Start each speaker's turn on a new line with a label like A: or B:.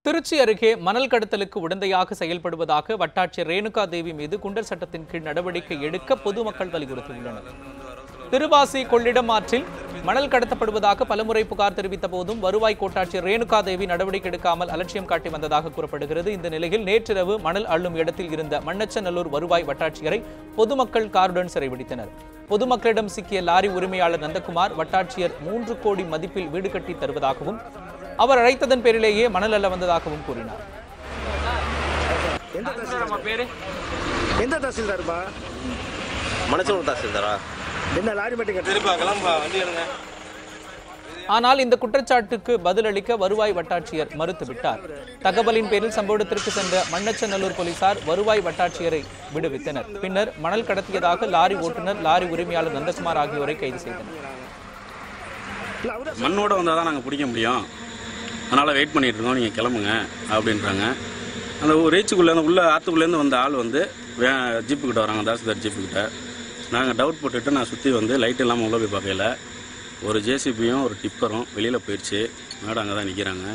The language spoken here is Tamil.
A: திருச்சி அருகே மணல் கடத்தலுக்கு உடந்தையாக செயல்படுவதாக வட்டாட்சியர் ரேணுகா தேவி மீது குண்டர் சட்டத்தின் கீழ் நடவடிக்கை எடுக்க பொதுமக்கள் வலியுறுத்தியுள்ளனர். திருவாசி கொள்ளிடம் ஆற்றில் மணல் கடத்தப்படுவதாக பலமுறை புகார் தெரிவித்த போதும் வருவாய் கோட்டாட்சியர் ரேணுகா தேவி நடவடிக்கை எடுக்காமல் அலட்சியம் காட்டி வந்ததாக கூறப்படுகிறது. இந்த நிலையில் நேற்றிரவு மணல் அள்ளும் இடத்தில் இருந்த மண்ணச்சநல்லூர் வருவாய் வட்டாட்சியரை பொதுமக்கள் காருடன் சிறைபிடித்தனர். பொதுமக்களிடம் சிக்கிய லாரி உரிமையாளர் நந்தகுமார் வட்டாட்சியர் 3 கோடி மதிப்பில் வீடு கட்டி தருவதாகவும் அவர் அழைத்ததன் பேரிலேயே மணல் அள்ள வந்ததாகவும் கூறினார். ஆனால் இந்த குற்றச்சாட்டுக்கு பதிலளிக்க வருவாய் வட்டாட்சியர் மறுத்துவிட்டார். தகவலின் பேரில் சம்பவ இடத்திற்கு சென்ற மண்ணச்சநல்லூர் போலீசார் வருவாய் வட்டாட்சியரை விடுவித்தனர். பின்னர் மணல் கடத்தியதாக லாரி ஓட்டுநர், லாரி உரிமையாளர் நந்தகுமார் ஆகியோரை கைது செய்தனர்.
B: மண்ணோட வந்தால் நாங்கள் பிடிக்க முடியும், அதனால் வெயிட் பண்ணிட்டு இருக்கோம், நீங்கள் கிளம்புங்க அப்படின்றாங்க. அந்த ரீச்சுக்குள்ளே அந்த உள்ள ஆற்றுக்குள்ளேருந்து வந்த ஆள் வந்து ஜீப்புக்கிட்ட வராங்க, தாசில்தார் ஜீப்புக்கிட்ட. நாங்கள் டவுட் போட்டுட்டு நான் சுற்றி வந்து லைட் இல்லாமல் உள்ள போய் பார்க்கல. ஒரு ஜேசிபியும் ஒரு டிப்பரும் வெளியில் போயிடுச்சு. மேடம் அங்கே தான் நிற்கிறாங்க.